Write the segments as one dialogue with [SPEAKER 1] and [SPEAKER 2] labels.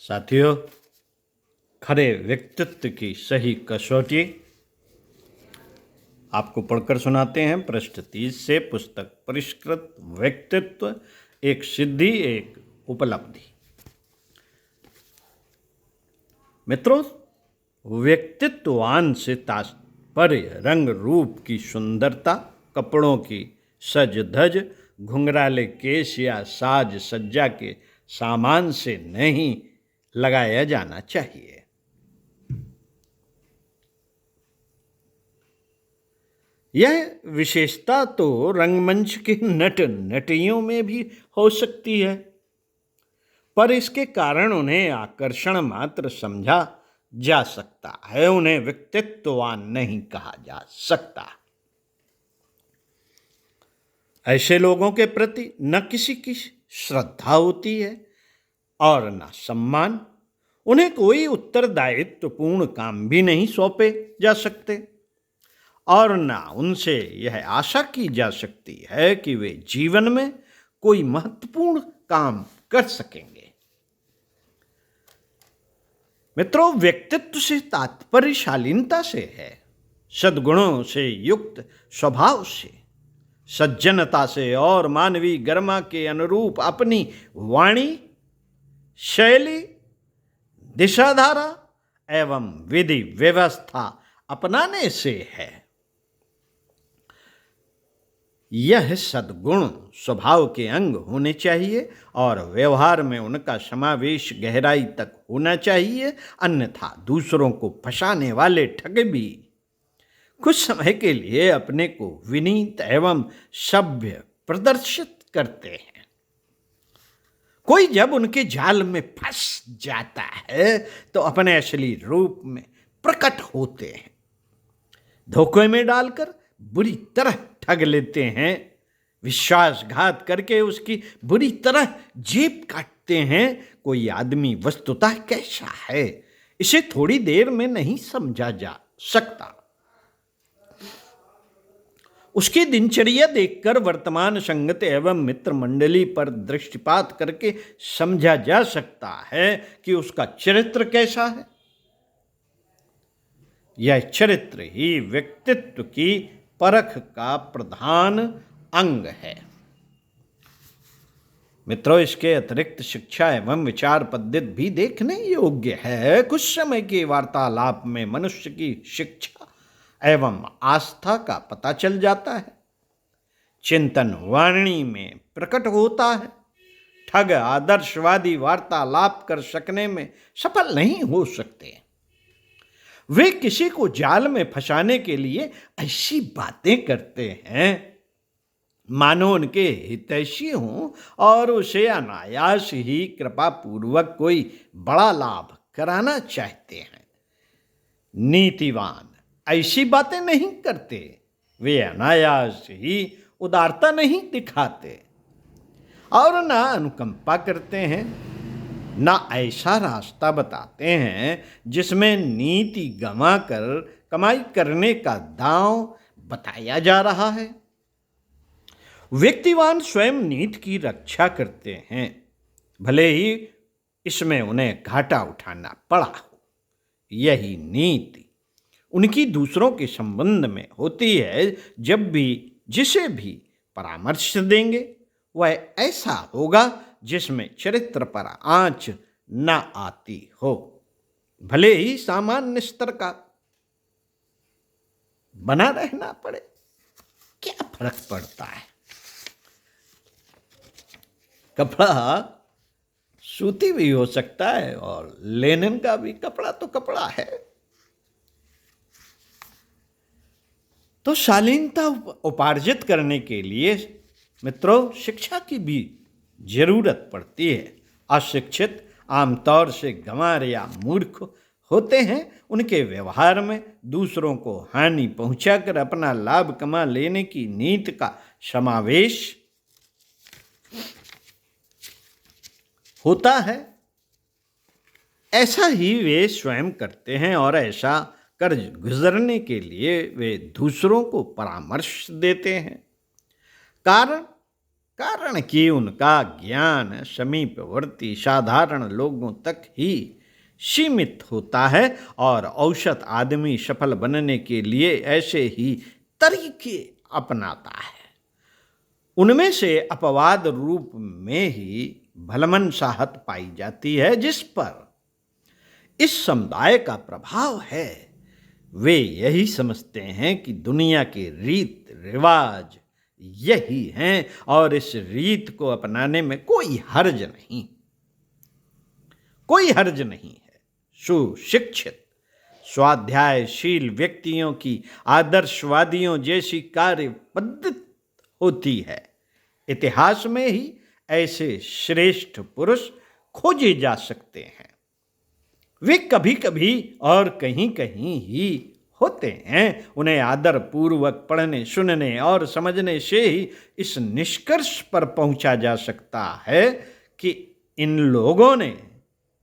[SPEAKER 1] साथियों, खरे व्यक्तित्व की सही कसौटी आपको पढ़कर सुनाते हैं पृष्ठ 30 से पुस्तक परिष्कृत व्यक्तित्व, एक सिद्धि एक उपलब्धि। मित्रों, व्यक्तित्ववान से तात्पर्य रंग रूप की सुंदरता, कपड़ों की सज धज, घुंघराले केश या साज सज्जा के सामान से नहीं लगाया जाना चाहिए। यह विशेषता तो रंगमंच के नट नटियों में भी हो सकती है, पर इसके कारण उन्हें आकर्षण मात्र समझा जा सकता है, उन्हें व्यक्तित्ववान नहीं कहा जा सकता। ऐसे लोगों के प्रति न किसी की श्रद्धा होती है और न सम्मान। उन्हें कोई उत्तरदायित्वपूर्ण काम भी नहीं सौंपे जा सकते और न उनसे यह आशा की जा सकती है कि वे जीवन में कोई महत्वपूर्ण काम कर सकेंगे। मित्रों, व्यक्तित्व से तात्पर्य शालीनता से है, सद्गुणों से युक्त स्वभाव से, सज्जनता से और मानवीय गरिमा के अनुरूप अपनी वाणी, शैली, दिशाधारा एवं विधि व्यवस्था अपनाने से है। यह सद्गुण स्वभाव के अंग होने चाहिए और व्यवहार में उनका समावेश गहराई तक होना चाहिए, अन्यथा दूसरों को फंसाने वाले ठग भी कुछ समय के लिए अपने को विनीत एवं सभ्य प्रदर्शित करते हैं। कोई जब उनके जाल में फंस जाता है तो अपने असली रूप में प्रकट होते हैं, धोखे में डालकर बुरी तरह ठग लेते हैं, विश्वासघात करके उसकी बुरी तरह जेब काटते हैं। कोई आदमी वस्तुतः कैसा है, इसे थोड़ी देर में नहीं समझा जा सकता। उसकी दिनचर्या देखकर वर्तमान संगत एवं मित्र मंडली पर दृष्टिपात करके समझा जा सकता है कि उसका चरित्र कैसा है। यह चरित्र ही व्यक्तित्व की परख का प्रधान अंग है। मित्रों, इसके अतिरिक्त शिक्षा एवं विचार पद्धति भी देखने योग्य है। कुछ समय के वार्तालाप में मनुष्य की शिक्षा एवं आस्था का पता चल जाता है, चिंतन वाणी में प्रकट होता है। ठग आदर्शवादी वार्तालाप कर सकने में सफल नहीं हो सकते। वे किसी को जाल में फंसाने के लिए ऐसी बातें करते हैं मानो उनके हितैषी हों और उसे अनायास ही कृपा पूर्वक कोई बड़ा लाभ कराना चाहते हैं। नीतिवान ऐसी बातें नहीं करते, वे अनायास ही उदारता नहीं दिखाते और ना अनुकंपा करते हैं, ना ऐसा रास्ता बताते हैं जिसमें नीति गंवा कर कमाई करने का दांव बताया जा रहा है। व्यक्तिवान स्वयं नीति की रक्षा करते हैं, भले ही इसमें उन्हें घाटा उठाना पड़ा हो। यही नीति उनकी दूसरों के संबंध में होती है। जब भी जिसे भी परामर्श देंगे वह ऐसा होगा जिसमें चरित्र पर आंच न आती हो, भले ही सामान्य स्तर का बना रहना पड़े। क्या फर्क पड़ता है, कपड़ा सूती भी हो सकता है और लेनिन का भी कपड़ा तो कपड़ा है। तो शालीनता उपार्जित करने के लिए मित्रों शिक्षा की भी जरूरत पड़ती है। अशिक्षित आमतौर से गंवार या मूर्ख होते हैं। उनके व्यवहार में दूसरों को हानि पहुंचाकर अपना लाभ कमा लेने की नीति का समावेश होता है। ऐसा ही वे स्वयं करते हैं और ऐसा कर गुजरने के लिए वे दूसरों को परामर्श देते हैं। कारण कारण कि उनका ज्ञान समीपवर्ती साधारण लोगों तक ही सीमित होता है और औसत आदमी सफल बनने के लिए ऐसे ही तरीके अपनाता है। उनमें से अपवाद रूप में ही भलमनसाहत पाई जाती है जिस पर इस समुदाय का प्रभाव है। वे यही समझते हैं कि दुनिया के रीत रिवाज यही हैं और इस रीत को अपनाने में कोई हर्ज नहीं, कोई हर्ज नहीं है। सुशिक्षित स्वाध्यायशील व्यक्तियों की आदर्शवादियों जैसी कार्य पद्धति होती है। इतिहास में ही ऐसे श्रेष्ठ पुरुष खोजे जा सकते हैं। वे कभी कभी और कहीं कहीं ही होते हैं। उन्हें आदर पूर्वक पढ़ने सुनने और समझने से ही इस निष्कर्ष पर पहुंचा जा सकता है कि इन लोगों ने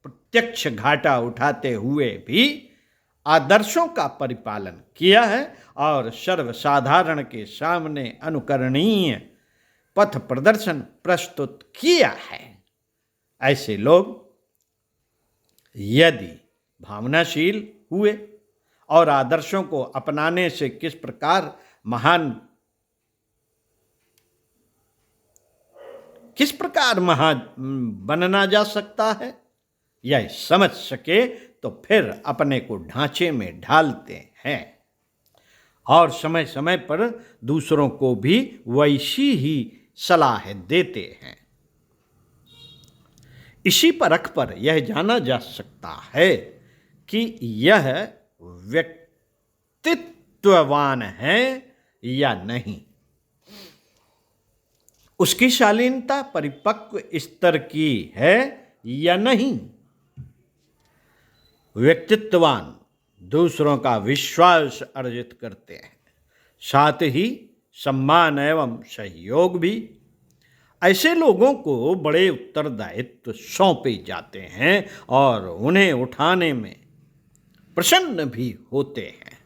[SPEAKER 1] प्रत्यक्ष घाटा उठाते हुए भी आदर्शों का परिपालन किया है और सर्वसाधारण के सामने अनुकरणीय पथ प्रदर्शन प्रस्तुत किया है। ऐसे लोग यदि भावनाशील हुए और आदर्शों को अपनाने से किस प्रकार महान बनना जा सकता है यह समझ सके तो फिर अपने को ढांचे में ढालते हैं और समय समय पर दूसरों को भी वैसी ही सलाह देते हैं। इसी परख पर यह जाना जा सकता है कि यह व्यक्तित्ववान है या नहीं। उसकी शालीनता परिपक्व स्तर की है या नहीं। व्यक्तित्ववान दूसरों का विश्वास अर्जित करते हैं, साथ ही सम्मान एवं सहयोग भी। ऐसे लोगों को बड़े उत्तरदायित्व सौंपे जाते हैं और उन्हें उठाने में प्रसन्न भी होते हैं,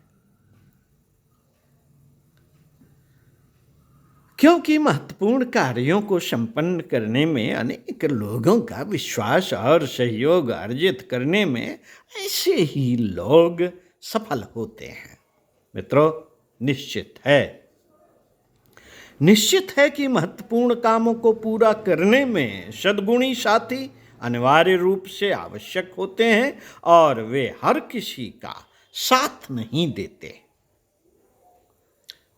[SPEAKER 1] क्योंकि महत्वपूर्ण कार्यों को संपन्न करने में अनेक लोगों का विश्वास और सहयोग अर्जित करने में ऐसे ही लोग सफल होते हैं। मित्रों, निश्चित है कि महत्वपूर्ण कामों को पूरा करने में सद्गुणी साथी अनिवार्य रूप से आवश्यक होते हैं और वे हर किसी का साथ नहीं देते,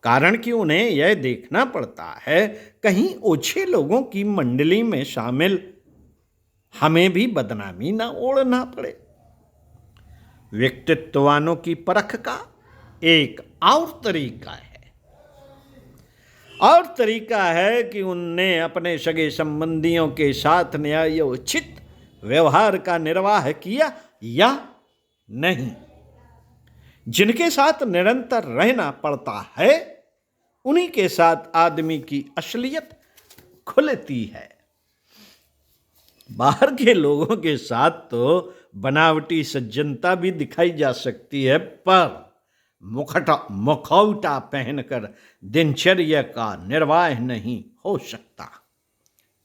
[SPEAKER 1] कारण कि उन्हें यह देखना पड़ता है कहीं ओछे लोगों की मंडली में शामिल हमें भी बदनामी ना ओढ़ना पड़े। व्यक्तित्ववानों की परख का एक और तरीका है कि उनने अपने सगे संबंधियों के साथ न्यायोचित व्यवहार का निर्वाह किया या नहीं। जिनके साथ निरंतर रहना पड़ता है उन्हीं के साथ आदमी की असलियत खुलती है। बाहर के लोगों के साथ तो बनावटी सज्जनता भी दिखाई जा सकती है, पर मुखौटा पहनकर दिनचर्या का निर्वाह नहीं हो सकता।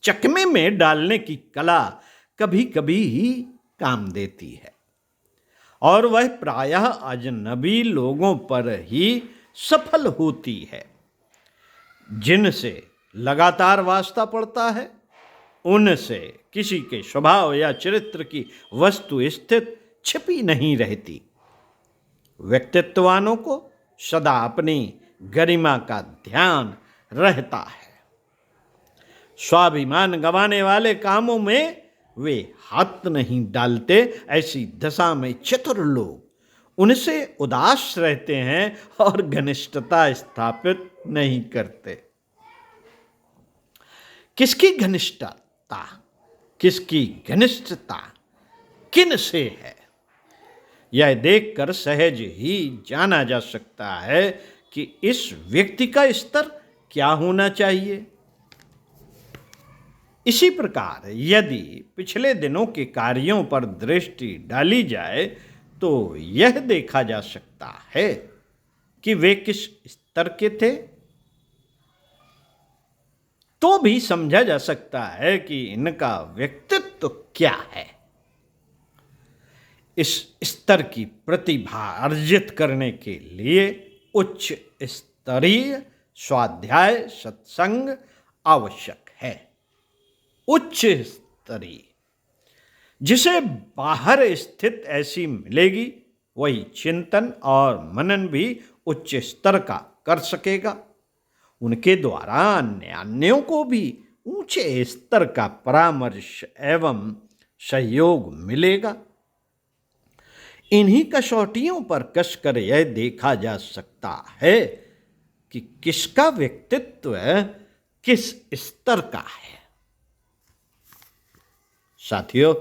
[SPEAKER 1] चकमे में डालने की कला कभी कभी ही काम देती है और वह प्रायः अजनबी लोगों पर ही सफल होती है। जिनसे लगातार वास्ता पड़ता है उनसे किसी के स्वभाव या चरित्र की वस्तु स्थित छिपी नहीं रहती। व्यक्तित्ववानों को सदा अपनी गरिमा का ध्यान रहता है। स्वाभिमान गंवाने वाले कामों में वे हाथ नहीं डालते। ऐसी दशा में चतुर लोग उनसे उदास रहते हैं और घनिष्ठता स्थापित नहीं करते। किसकी घनिष्ठता किन से है यह देखकर सहज ही जाना जा सकता है कि इस व्यक्ति का स्तर क्या होना चाहिए। इसी प्रकार यदि पिछले दिनों के कार्यों पर दृष्टि डाली जाए तो यह देखा जा सकता है कि वे किस स्तर के थे। तो भी समझा जा सकता है कि इनका व्यक्तित्व क्या है। इस स्तर की प्रतिभा अर्जित करने के लिए उच्च स्तरीय स्वाध्याय सत्संग आवश्यक है। उच्च स्तरीय, जिसे बाहर स्थित ऐसी मिलेगी वही चिंतन और मनन भी उच्च स्तर का कर सकेगा। उनके द्वारा अन्यों को भी ऊंचे स्तर का परामर्श एवं सहयोग मिलेगा। इन्हीं कसौटियों पर कसकर यह देखा जा सकता है कि किसका व्यक्तित्व किस स्तर का है। साथियों,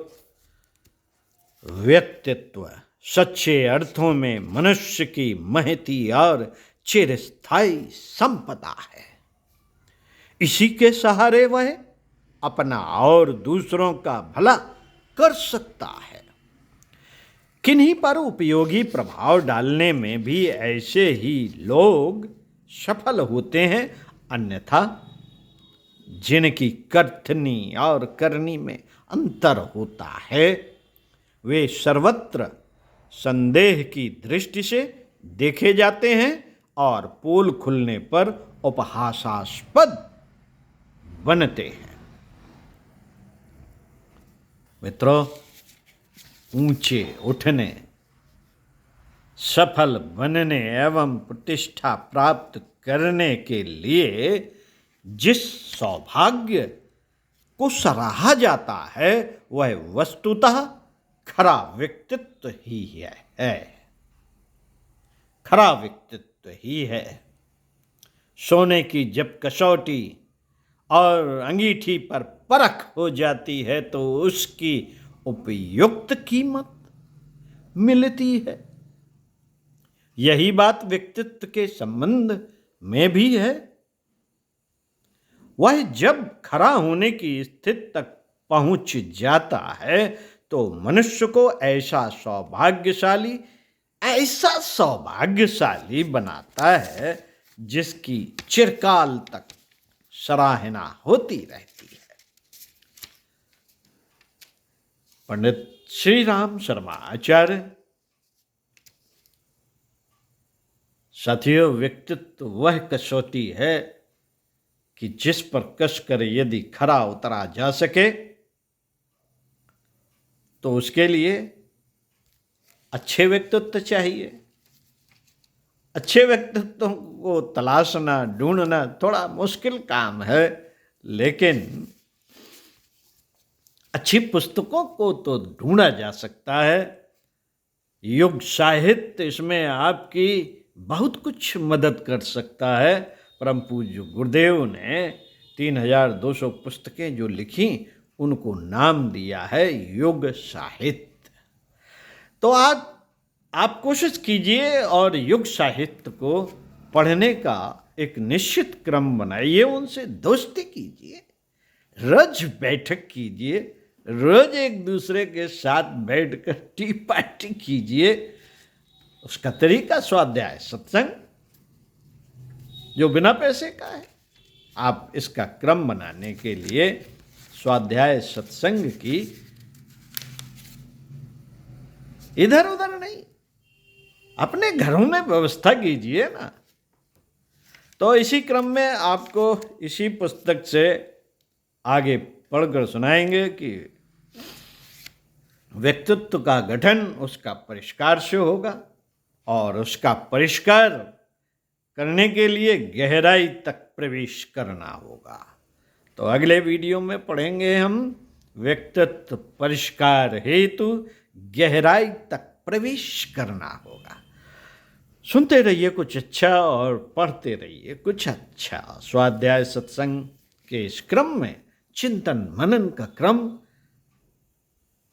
[SPEAKER 1] व्यक्तित्व सच्चे अर्थों में मनुष्य की महती और चिरस्थायी संपदा है। इसी के सहारे वह अपना और दूसरों का भला कर सकता है। किन्हीं पर उपयोगी प्रभाव डालने में भी ऐसे ही लोग सफल होते हैं, अन्यथा जिनकी कथनी और करनी में अंतर होता है वे सर्वत्र संदेह की दृष्टि से देखे जाते हैं और पोल खुलने पर उपहासास्पद बनते हैं। मित्रों, ऊंचे उठने, सफल बनने एवं प्रतिष्ठा प्राप्त करने के लिए जिस सौभाग्य को सराहा जाता है वह वस्तुतः खरा व्यक्तित्व ही है। खरा व्यक्तित्व ही है। सोने की जब कसौटी और अंगीठी पर परख हो जाती है तो उसकी उपयुक्त कीमत मिलती है। यही बात व्यक्तित्व के संबंध में भी है। वह जब खरा होने की स्थिति तक पहुंच जाता है तो मनुष्य को ऐसा सौभाग्यशाली बनाता है जिसकी चिरकाल तक सराहना होती रहती है। पंडित श्री राम शर्मा आचार्य। साथियों, व्यक्तित्व वह कसौटी है कि जिस पर कसकर यदि खरा उतरा जा सके तो उसके लिए अच्छे व्यक्तित्व चाहिए। अच्छे व्यक्तित्व को तलाशना, ढूंढना थोड़ा मुश्किल काम है, लेकिन अच्छी पुस्तकों को तो ढूंढा जा सकता है। युग साहित्य इसमें आपकी बहुत कुछ मदद कर सकता है। परम पूज्य गुरुदेव ने 3200 पुस्तकें जो लिखी उनको नाम दिया है युग साहित्य। तो आप कोशिश कीजिए और युग साहित्य को पढ़ने का एक निश्चित क्रम बनाइए। उनसे दोस्ती कीजिए, रोज बैठक कीजिए, रोज एक दूसरे के साथ बैठकर टी पार्टी कीजिए। उसका तरीका स्वाध्याय सत्संग, जो बिना पैसे का है। आप इसका क्रम बनाने के लिए स्वाध्याय सत्संग की इधर उधर नहीं, अपने घरों में व्यवस्था कीजिए ना। तो इसी क्रम में आपको इसी पुस्तक से आगे पढ़कर सुनाएंगे कि व्यक्तित्व का गठन उसका परिष्कार से होगा और उसका परिष्कार करने के लिए गहराई तक प्रवेश करना होगा। तो अगले वीडियो में पढ़ेंगे हम व्यक्तित्व परिष्कार हेतु गहराई तक प्रवेश करना होगा। सुनते रहिए कुछ अच्छा और पढ़ते रहिए कुछ अच्छा। स्वाध्याय सत्संग के इस क्रम में चिंतन मनन का क्रम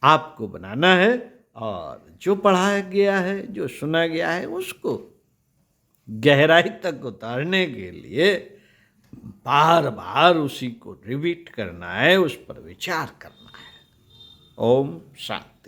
[SPEAKER 1] आपको बनाना है और जो पढ़ाया गया है, जो सुना गया है, उसको गहराई तक उतारने के लिए बार बार उसी को रिपीट करना है, उस पर विचार करना है। ओम शांति।